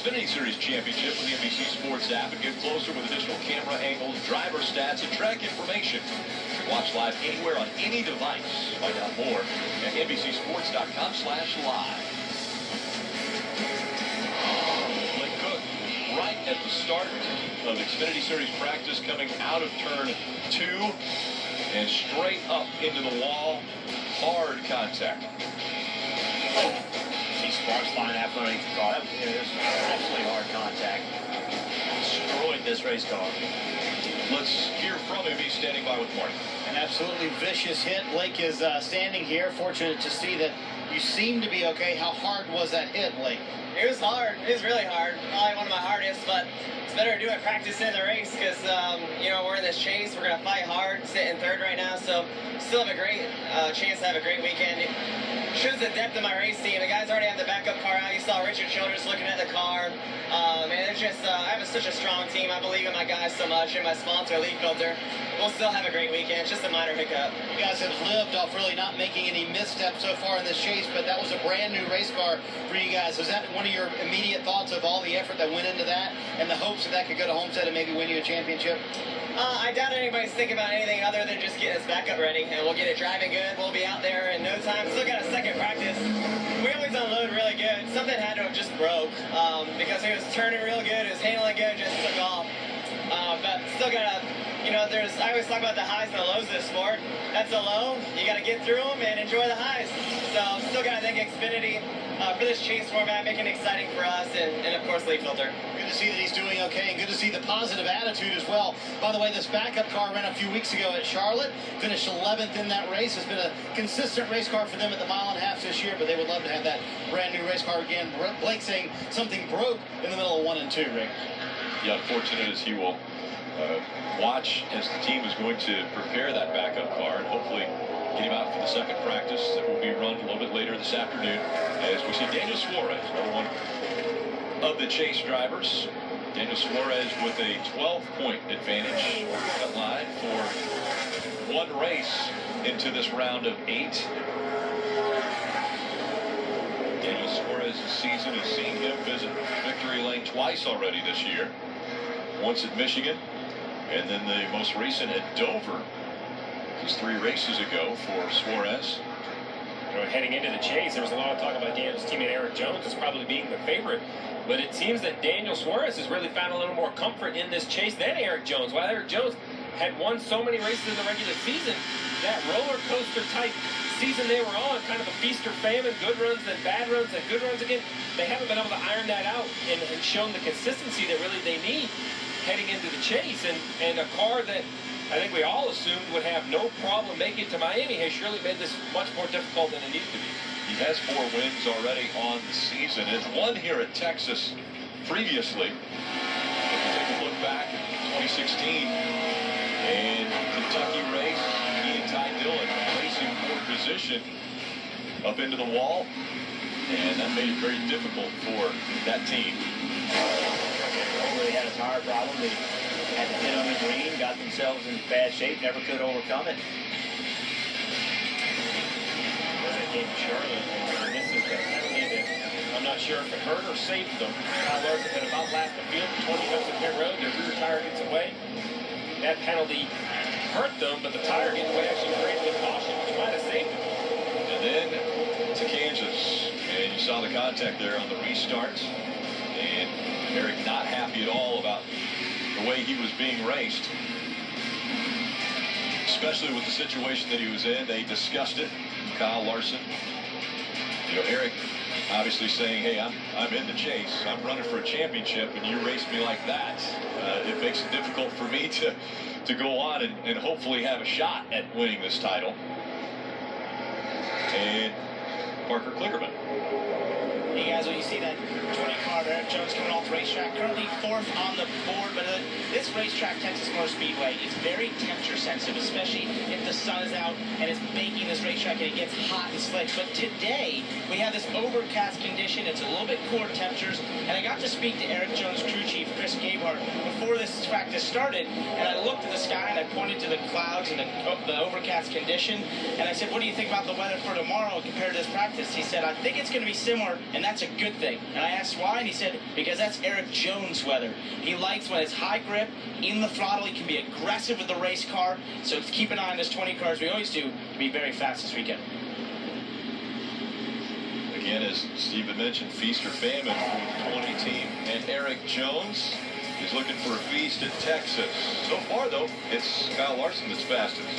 Xfinity Series Championship with the NBC Sports app and get closer with additional camera angles, driver stats, and track information. Watch live anywhere on any device. Find out more at NBCSports.com/live. Blake Koch, right at the start of Xfinity Series practice, coming out of turn 2 and straight up into the wall. Hard contact. See Sparks flying after underneath the car. It was absolutely hard contact. Destroyed this race car. Let's hear from him. He's standing by with Marty. An absolutely vicious hit. Blake is standing here. Fortunate to see that you seem to be okay. How hard was that hit, Blake? It was hard. It was really hard. Probably one of my hardest, but it's better to do it practice in the race because, we're in this chase. We're going to fight hard, sitting third right now, so still have a great chance to have a great weekend. It shows the depth of my race team. The guys already have the backup car out. You saw Richard Childress looking at the car. It's just, I have such a strong team. I believe in my guys so much, and my sponsor, Leaf Filter. We'll still have a great weekend. It's just a minor hiccup. You guys have lived off really not making any missteps so far in this chase, but that was a brand new race car for you guys. Was that one of your immediate thoughts of all the effort that went into that and the hopes that could go to Homestead and maybe win you a championship? I doubt anybody's thinking about anything other than just getting us back up ready, and we'll get it driving good. We'll be out there in no time. Still got a second practice. We always unload really good. Something had to have just broke because it was turning real good. It was handling good, just took off. But still got to, I always talk about the highs and the lows of this sport. That's a low. You got to get through them and enjoy the highs. So still got to thank Xfinity for this chase format, making it exciting for us, and of course, Leaf Filter. Good to see that he's doing okay, and good to see the positive attitude as well. By the way, this backup car ran a few weeks ago at Charlotte, finished 11th in that race. It's been a consistent race car for them at the mile-and-a-half this year, but they would love to have that brand new race car again. Blake saying something broke in the middle of 1 and 2, Rick. Yeah, unfortunate as he will watch as the team is going to prepare that backup car and hopefully get him out for the second practice that will be run a little bit later this afternoon as we see Daniel Suarez, another one of the chase drivers. Daniel Suarez with a 12-point advantage cut line for one race into this round of 8. Daniel Suarez's season has seen him visit victory lane twice already this year. Once at Michigan, and then the most recent at Dover. Just 3 races ago for Suarez. Heading into the chase, there was a lot of talk about Daniel's teammate Eric Jones as probably being the favorite. But it seems that Daniel Suarez has really found a little more comfort in this chase than Eric Jones. While Eric Jones had won so many races in the regular season, that roller coaster type season they were on, kind of a feast or famine, good runs, then bad runs, then good runs again, they haven't been able to iron that out and shown the consistency that really they need heading into the chase. And a car that I think we all assumed would have no problem making it to Miami has surely made this much more difficult than it needed to be. He has 4 wins already on the season. Has won here at Texas previously. If you take a look back at 2016 and Kentucky race, he and Ty Dillon racing for position up into the wall, and that made it very difficult for that team. They had a tire problem. They had to hit on the green, got themselves in bad shape, never could overcome it. When they came to Charlotte, and this is the penalty that I'm not sure if it hurt or saved them. Kyle Larson had about lapped the field, 20 comes to pit road, their rear tire gets away. That penalty hurt them, but the tire getting away actually created a caution, which might have saved them. And then to Kansas, and you saw the contact there on the restart. And Eric not happy at all about the way he was being raced, especially with the situation that he was in. They discussed it. Kyle Larson, Eric obviously saying, hey, I'm in the chase, I'm running for a championship, and you race me like that. It makes it difficult for me to go on and hopefully have a shot at winning this title. And Parker Kligerman. Hey guys, when you see that 20 car, Eric Jones coming off the racetrack, currently 4th on the board, but this racetrack, Texas Motor Speedway, is very temperature sensitive, especially if the sun is out and it's baking this racetrack and it gets hot and slick. But today, we have this overcast condition. It's a little bit cooler temperatures, and I got to speak to Eric Jones' crew chief, Chris Gabriel. Mark, before this practice started, and I looked at the sky and I pointed to the clouds and the overcast condition, and I said, what do you think about the weather for tomorrow compared to this practice? He said, I think it's going to be similar, and that's a good thing. And I asked why, and he said, because that's Eric Jones weather. He likes when it's high grip, in the throttle, he can be aggressive with the race car, so keep an eye on this 20 car, as we always do, to be very fast this weekend. Again, as Stephen mentioned, feast or famine for the 20 team. And Eric Jones is looking for a feast at Texas. So far, though, it's Kyle Larson that's fastest.